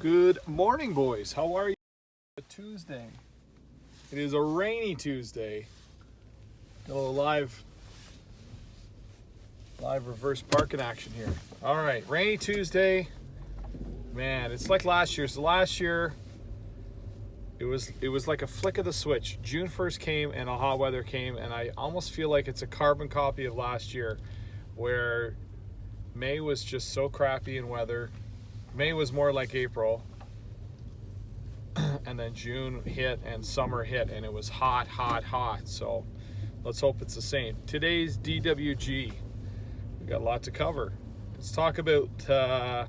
Good morning, boys. How are you? Tuesday. It is a rainy Tuesday. Got a little live reverse parking action here. All right, rainy Tuesday. Man, it's like last year. So last year, it was like a flick of the switch. June 1st came and a hot weather came, and I almost feel like it's a carbon copy of last year, where May was just so crappy in weather. May was more like April, and then June hit and summer hit, and it was hot. So let's hope it's the same. Today's DWG, we got a lot to cover. Let's talk about the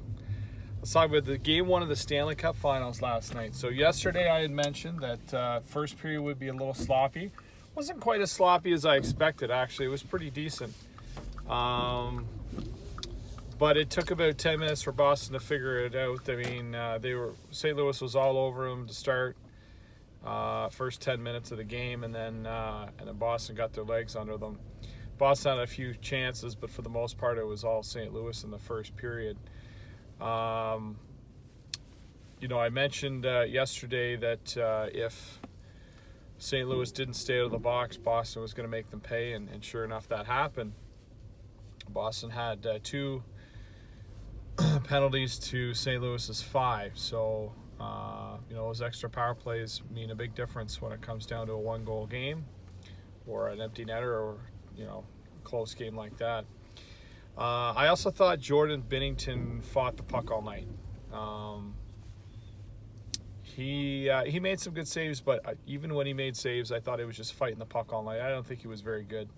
game one of the Stanley Cup Finals last night. So yesterday I had mentioned that first period would be a little sloppy. Wasn't quite as sloppy as I expected, actually. It was pretty decent. But it took about 10 minutes for Boston to figure it out. I mean, St. Louis was all over them to start first 10 minutes of the game, and then Boston got their legs under them. Boston had a few chances, but for the most part, it was all St. Louis in the first period. I mentioned yesterday that if St. Louis didn't stay out of the box, Boston was going to make them pay, and sure enough, that happened. Boston had two penalties to St. Louis's 5. So, those extra power plays mean a big difference when it comes down to a one-goal game or an empty netter or, a close game like that. I also thought Jordan Binnington fought the puck all night. He made some good saves, but even when he made saves, I thought he was just fighting the puck all night. I don't think he was very good.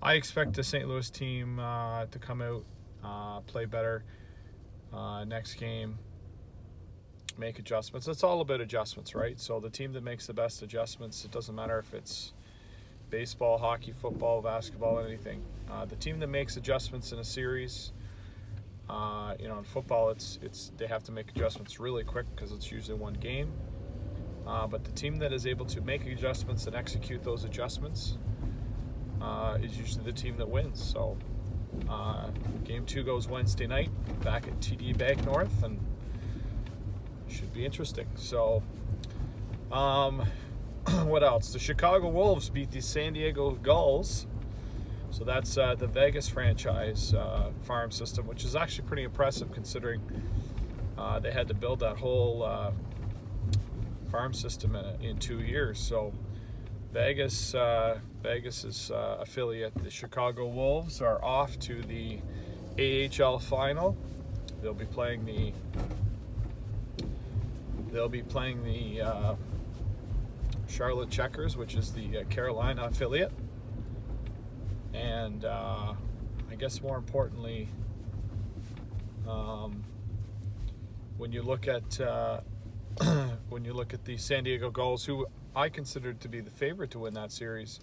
I expect the St. Louis team to come out, play better next game, make adjustments. It's all about adjustments, right? So the team that makes the best adjustments, it doesn't matter if it's baseball, hockey, football, basketball, anything. The team that makes adjustments in a series, in football, it's they have to make adjustments really quick because it's usually one game. But the team that is able to make adjustments and execute those adjustments is usually the team that wins. So game 2 goes Wednesday night back at TD Bank North, and should be interesting. So what else? The Chicago Wolves beat the San Diego Gulls. So that's the Vegas franchise farm system, which is actually pretty impressive considering they had to build that whole farm system in 2 years. So Vegas's affiliate, the Chicago Wolves, are off to the AHL final. They'll be playing the Charlotte Checkers, which is the Carolina affiliate. And I guess more importantly, when you look at the San Diego Gulls, who I considered to be the favorite to win that series,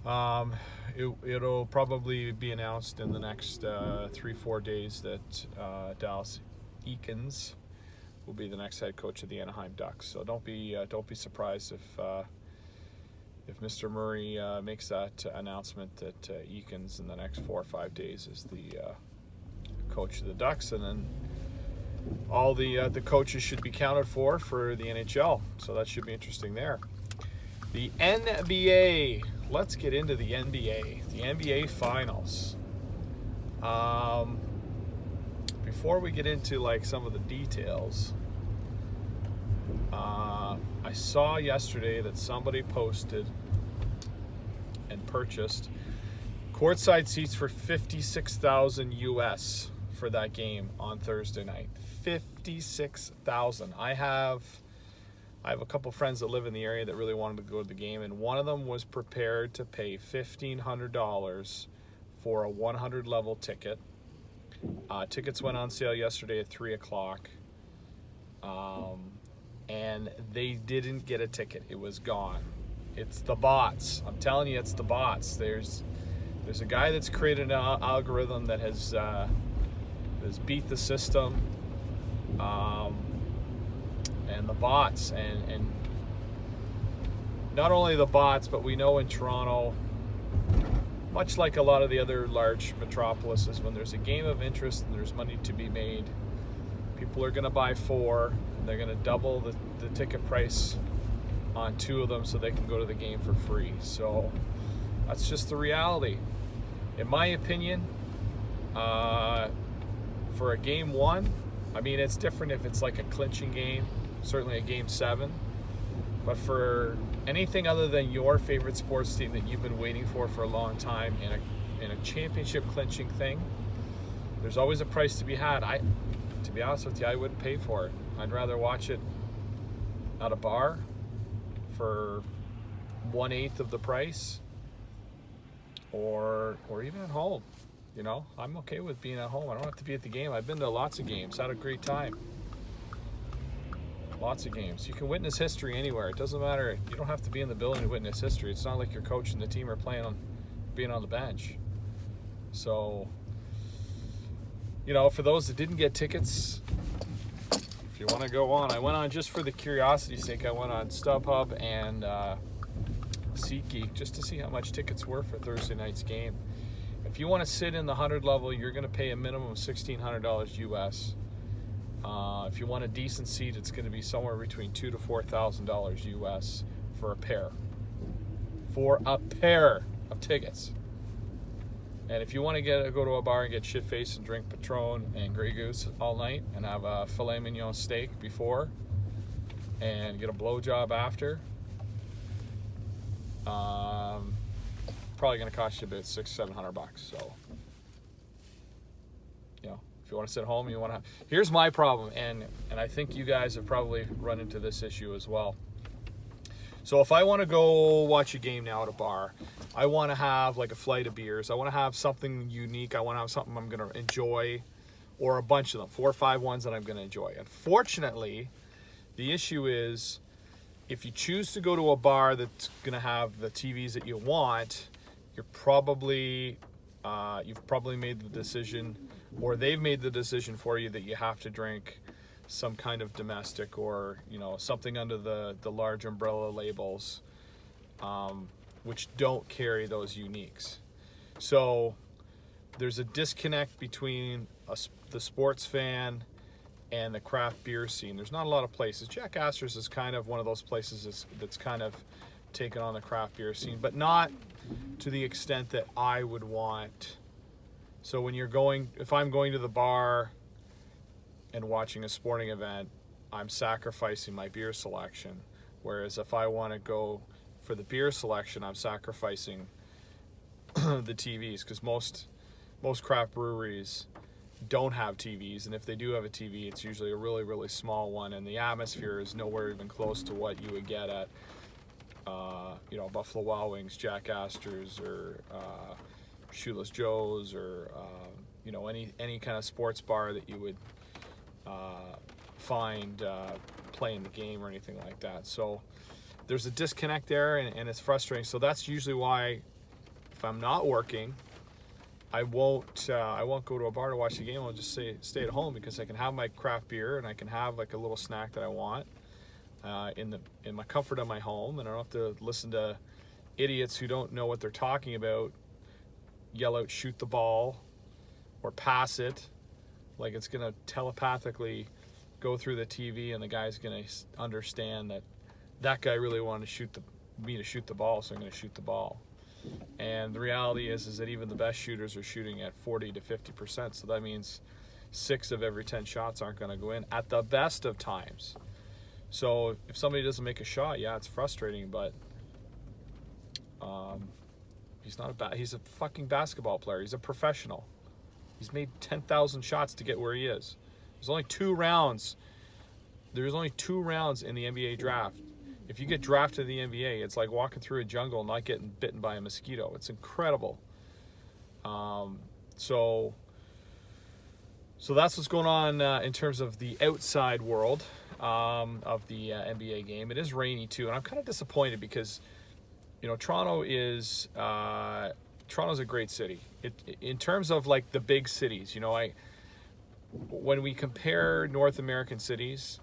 it'll probably be announced in the next 3-4 days that Dallas Eakins will be the next head coach of the Anaheim Ducks. So don't be surprised if Mr. Murray makes that announcement that Eakins in the next 4 or 5 days is the coach of the Ducks, and then all the coaches should be counted for the NHL. So that should be interesting there. The NBA. Let's get into the NBA. The NBA Finals. Before we get into some of the details, I saw yesterday that somebody posted and purchased courtside seats for $56,000 US for that game on Thursday night. $56,000. I have a couple friends that live in the area that really wanted to go to the game, and one of them was prepared to pay $1,500 for a 100 level ticket. Tickets went on sale yesterday at 3 o'clock, and they didn't get a ticket. It was gone. It's the bots. I'm telling you, it's the bots. There's a guy that's created an algorithm that has beat the system, and the bots, and not only the bots, but we know in Toronto, much like a lot of the other large metropolises, when there's a game of interest and there's money to be made, People are going to buy 4. They're going to double the ticket price on 2 of them so they can go to the game for free. So that's just the reality. In my opinion, for a game 1, I mean, it's different if it's like a clinching game, certainly a game 7. But for anything other than your favorite sports team that you've been waiting for a long time in a championship clinching thing, there's always a price to be had. To be honest with you, I wouldn't pay for it. I'd rather watch it at a bar for 1/8 of the price, or even at home. You know, I'm okay with being at home. I don't have to be at the game. I've been to lots of games, had a great time. Lots of games. You can witness history anywhere. It doesn't matter. You don't have to be in the building to witness history. It's not like your coach and the team are being on the bench. So, you know, for those that didn't get tickets, if you want to go on, I went on just for the curiosity's sake. I went on StubHub and SeatGeek just to see how much tickets were for Thursday night's game. If you want to sit in the 100 level, you're going to pay a minimum of $1,600 US. If you want a decent seat, it's going to be somewhere between $2,000 to $4,000 US for a pair. For a pair of tickets. And if you want to go to a bar and get shit-faced and drink Patron and Grey Goose all night and have a filet mignon steak before and get a blowjob after, probably going to cost you about $600-700. So, you know, if you want to sit home, you want to. Here's my problem, and I think you guys have probably run into this issue as well. So if I want to go watch a game now at a bar, I want to have like a flight of beers. I want to have something unique. I want to have something I'm going to enjoy, or a bunch of them, 4 or 5 ones that I'm going to enjoy. Unfortunately, the issue is if you choose to go to a bar that's going to have the TVs that you want, you've probably made the decision, or they've made the decision for you, that you have to drink some kind of domestic, or, you know, something under the large umbrella labels, which don't carry those uniques. So there's a disconnect between the sports fan and the craft beer scene. There's not a lot of places. Jack Astor's is kind of one of those places that's kind of taken on the craft beer scene, but not to the extent that I would want. So when if I'm going to the bar and watching a sporting event, I'm sacrificing my beer selection. Whereas if I want to go for the beer selection, I'm sacrificing the TVs, because most craft breweries don't have TVs, and if they do have a TV, it's usually a really, really small one, and the atmosphere is nowhere even close to what you would get at Buffalo Wild Wings, Jack Astor's, or Shoeless Joe's, or any kind of sports bar that you would find playing the game or anything like that. So there's a disconnect there, and it's frustrating. So that's usually why, if I'm not working, I won't go to a bar to watch the game. I'll just stay at home, because I can have my craft beer and I can have like a little snack that I want in my comfort of my home, and I don't have to listen to idiots who don't know what they're talking about yell out "shoot the ball" or "pass it," like it's gonna telepathically go through the TV, and the guy's gonna understand that guy really wanted me to shoot the ball, so I'm gonna shoot the ball. And the reality is that even the best shooters are shooting at 40 to 50%. So that means 6 of every 10 shots aren't going to go in at the best of times. So if somebody doesn't make a shot, yeah, it's frustrating, but he's a fucking basketball player. He's a professional. He's made 10,000 shots to get where he is. There's only 2 rounds. There's only 2 rounds in the NBA draft. If you get drafted in the NBA, it's like walking through a jungle and not getting bitten by a mosquito. It's incredible. So that's what's going on in terms of the outside world of the NBA game. It is rainy too, and I'm kind of disappointed because, Toronto's a great city. In terms of like the big cities, when we compare North American cities,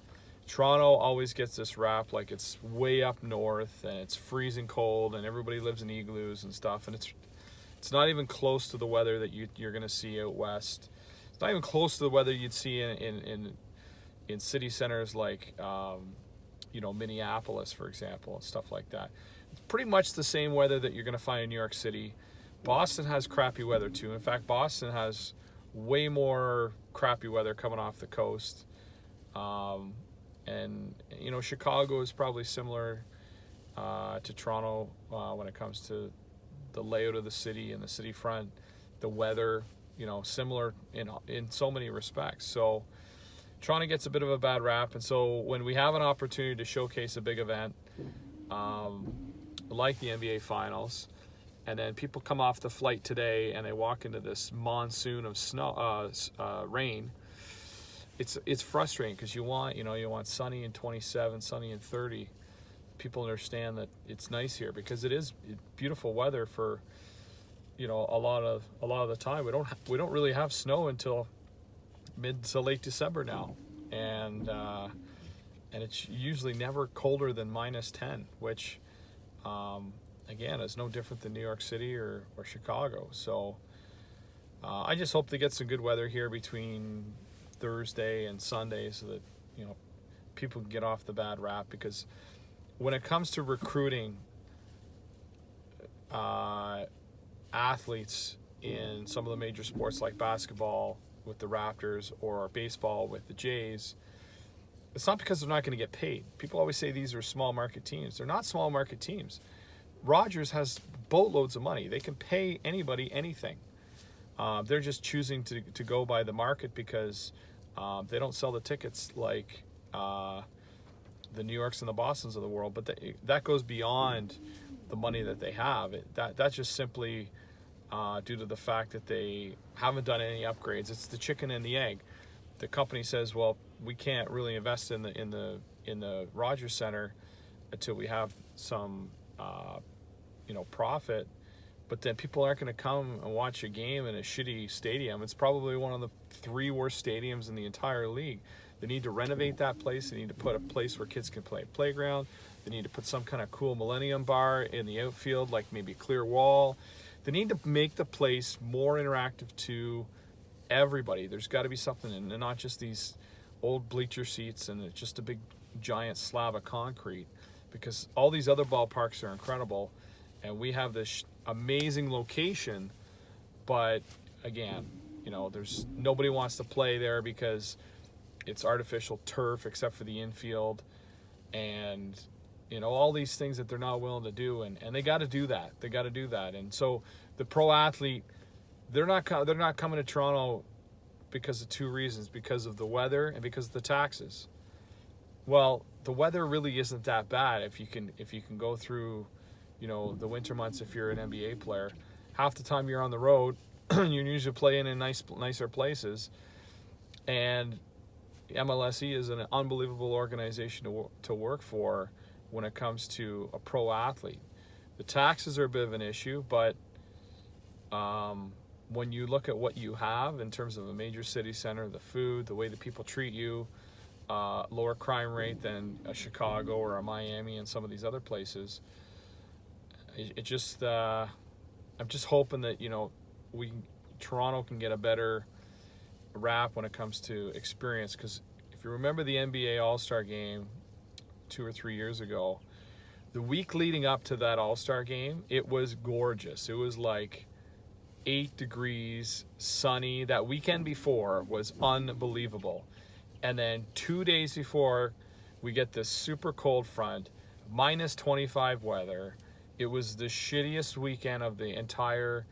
Toronto always gets this rap like it's way up north and it's freezing cold and everybody lives in igloos and stuff, and it's not even close to the weather that you're going to see out west. It's not even close to the weather you'd see in in city centers like Minneapolis, for example, and stuff like that. It's pretty much the same weather that you're going to find in New York City. Boston has crappy weather too. In fact, Boston has way more crappy weather coming off the coast. And Chicago is probably similar to Toronto when it comes to the layout of the city and the city front, the weather, similar in so many respects. So Toronto gets a bit of a bad rap, and so when we have an opportunity to showcase a big event like the NBA Finals, and then people come off the flight today and they walk into this monsoon of snow, rain, it's frustrating because you want sunny and 27, sunny and 30. People understand that it's nice here because it is beautiful weather for a lot of the time. We don't really have snow until mid to late December now, and it's usually never colder than -10, which again is no different than New York City or Chicago. So I just hope to get some good weather here between Thursday and Sunday so that people can get off the bad rap, because when it comes to recruiting athletes in some of the major sports like basketball with the Raptors or baseball with the Jays, it's not because they're not going to get paid. People always say these are small market teams. They're not small market teams. Rogers has boatloads of money. They can pay anybody anything. They're just choosing to go by the market because they don't sell the tickets like the New Yorks and the Bostons of the world. But that goes beyond the money that they have. That's just simply due to the fact that they haven't done any upgrades. It's the chicken and the egg. The company says, well, we can't really invest in the Rogers Center until we have some profit. But then people aren't going to come and watch a game in a shitty stadium. It's probably one of the 3 worst stadiums in the entire league. They need to renovate that place. They need to put a place where kids can play a playground. They need to put some kind of cool Millennium Bar in the outfield, like maybe a clear wall. They need to make the place more interactive to everybody. There's got to be something, and not just these old bleacher seats and just a big giant slab of concrete, because all these other ballparks are incredible, and we have this amazing location, but again, there's nobody wants to play there because it's artificial turf except for the infield, and all these things that they're not willing to do, and they got to do that. And so the pro athlete, they're not coming to Toronto because of 2 reasons: because of the weather and because of the taxes. Well, the weather really isn't that bad if you can go through the winter months. If you're an NBA player, half the time you're on the road, you're usually playing in nicer places, and MLSE is an unbelievable organization to work for when it comes to a pro athlete. The taxes are a bit of an issue, but when you look at what you have in terms of a major city center, the food, the way that people treat you, lower crime rate than a Chicago or a Miami and some of these other places, I'm just hoping that Toronto can get a better rap when it comes to experience, because if you remember the NBA All-Star game 2 or 3 years ago, the week leading up to that All-Star game, it was gorgeous. It was like 8 degrees, sunny. That weekend before was unbelievable. And then 2 days before, we get this super cold front, -25 weather. It was the shittiest weekend of the entire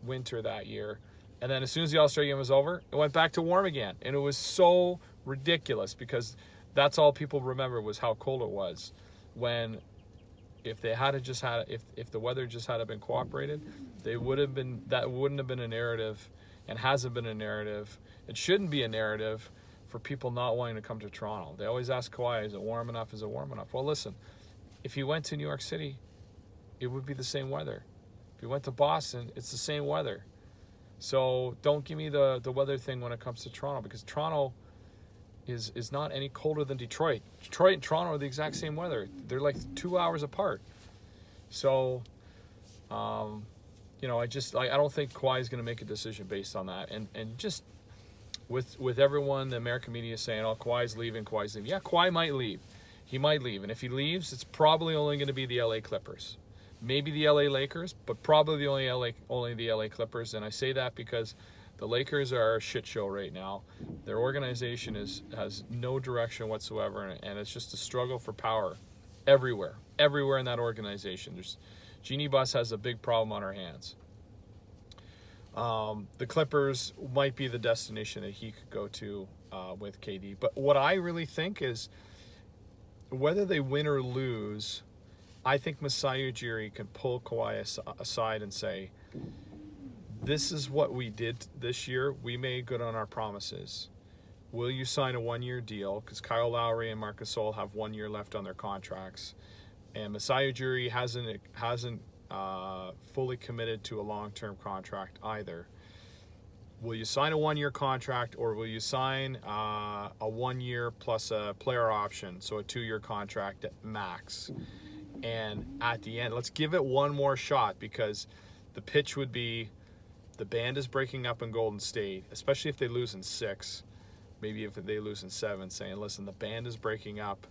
winter that year. And then as soon as the All-Star game was over, it went back to warm again. And it was so ridiculous because that's all people remember was how cold it was. When if they had just had, if the weather just had been cooperated, that wouldn't have been a narrative, and hasn't been a narrative. It shouldn't be a narrative for people not wanting to come to Toronto. They always ask Kawhi, is it warm enough? Is it warm enough? Well, listen, if you went to New York City, it would be the same weather. If you went to Boston, it's the same weather. So don't give me the weather thing when it comes to Toronto, because Toronto is not any colder than Detroit. Detroit and Toronto are the exact same weather. They're like 2 hours apart. So, I don't think Kawhi is going to make a decision based on that. And just with everyone, the American media is saying, oh, Kawhi's leaving, Kawhi's leaving. Yeah, Kawhi might leave. He might leave. And if he leaves, it's probably only going to be the LA Clippers. Maybe the LA Lakers, but probably only the LA Clippers. And I say that because the Lakers are a shit show right now. Their organization has no direction whatsoever, and it's just a struggle for power everywhere in that organization. Jeannie Buss has a big problem on her hands. The Clippers might be the destination that he could go to with KD. But what I really think is, whether they win or lose, I think Masai Ujiri can pull Kawhi aside and say, this is what we did this year. We made good on our promises. Will you sign a one-year deal? Because Kyle Lowry and Marc Gasol have 1 year left on their contracts. And Masai Ujiri hasn't fully committed to a long-term contract either. Will you sign a 1 year contract, or will you sign a 1 year plus a player option, so a 2 year contract at max? And at the end, let's give it one more shot, because the pitch would be, the band is breaking up in Golden State, especially if they lose in 6, maybe if they lose in 7, saying, listen, the band is breaking up,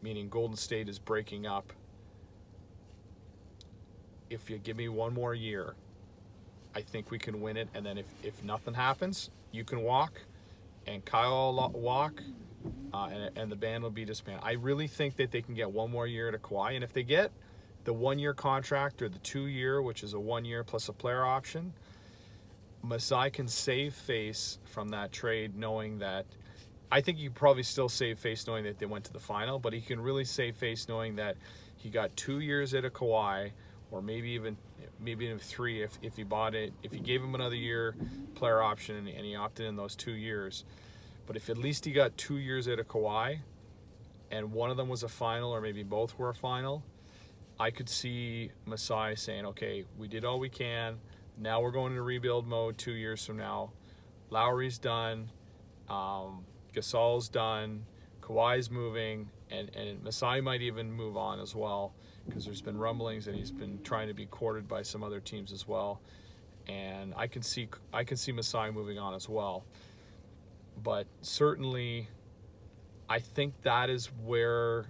meaning Golden State is breaking up. If you give me 1 more year, I think we can win it. And then if nothing happens, you can walk, and Kyle will walk, and the band will be disbanded. I really think that they can get 1 more year to Kawhi. And if they get the 1 year contract or the 2 year, which is a 1 year plus a player option, Masai can save face from that trade, knowing that, I think you probably still save face knowing that they went to the final, but he can really save face knowing that he got 2 years out of Kawhi, or maybe even 3 if he bought it, if he gave him another year player option and he opted in those 2 years. But if at least he got 2 years out of Kawhi, and one of them was a final, or maybe both were a final, I could see Masai saying, okay, we did all we can. Now we're going into rebuild mode 2 years from now. Lowry's done. Gasol's done. Kawhi's moving. And Masai might even move on as well, because there's been rumblings that he's been trying to be courted by some other teams as well. And I can see Masai moving on as well. But certainly, I think that is where,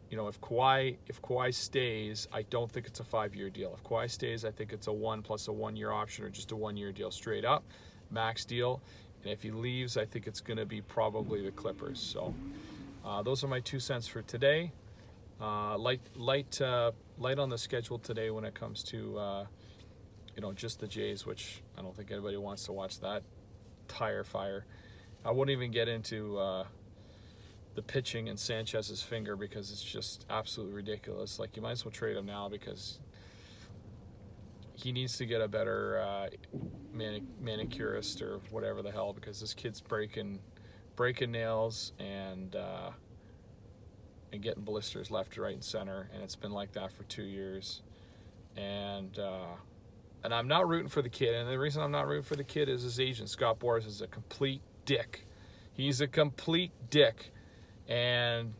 if Kawhi stays, I don't think it's a 5-year deal. If Kawhi stays, I think it's a 1 plus a 1 year option, or just a 1 year deal straight up, max deal. And if he leaves, I think it's going to be probably the Clippers. So those are my 2 cents for today. Light on the schedule today when it comes to just the Jays, which I don't think anybody wants to watch that tire fire. I wouldn't even get into the pitching and Sanchez's finger, because it's just absolutely ridiculous. Like, you might as well trade him now, because he needs to get a better manicurist or whatever the hell, because this kid's breaking nails and getting blisters left, right, and center, and it's been like that for 2 years. And I'm not rooting for the kid, and the reason I'm not rooting for the kid is his agent, Scott Boras, is a complete dick. He's a complete dick, and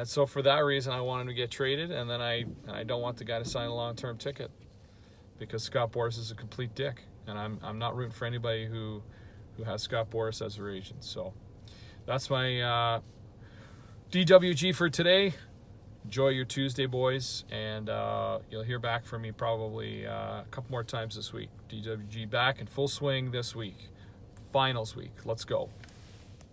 so for that reason, I want him to get traded, and then I don't want the guy to sign a long-term ticket, because Scott Boras is a complete dick, and I'm not rooting for anybody who has Scott Boras as their agent. So that's my DWG for today. Enjoy your Tuesday, boys, and you'll hear back from me probably a couple more times this week. DWG back in full swing this week. Finals week. Let's go.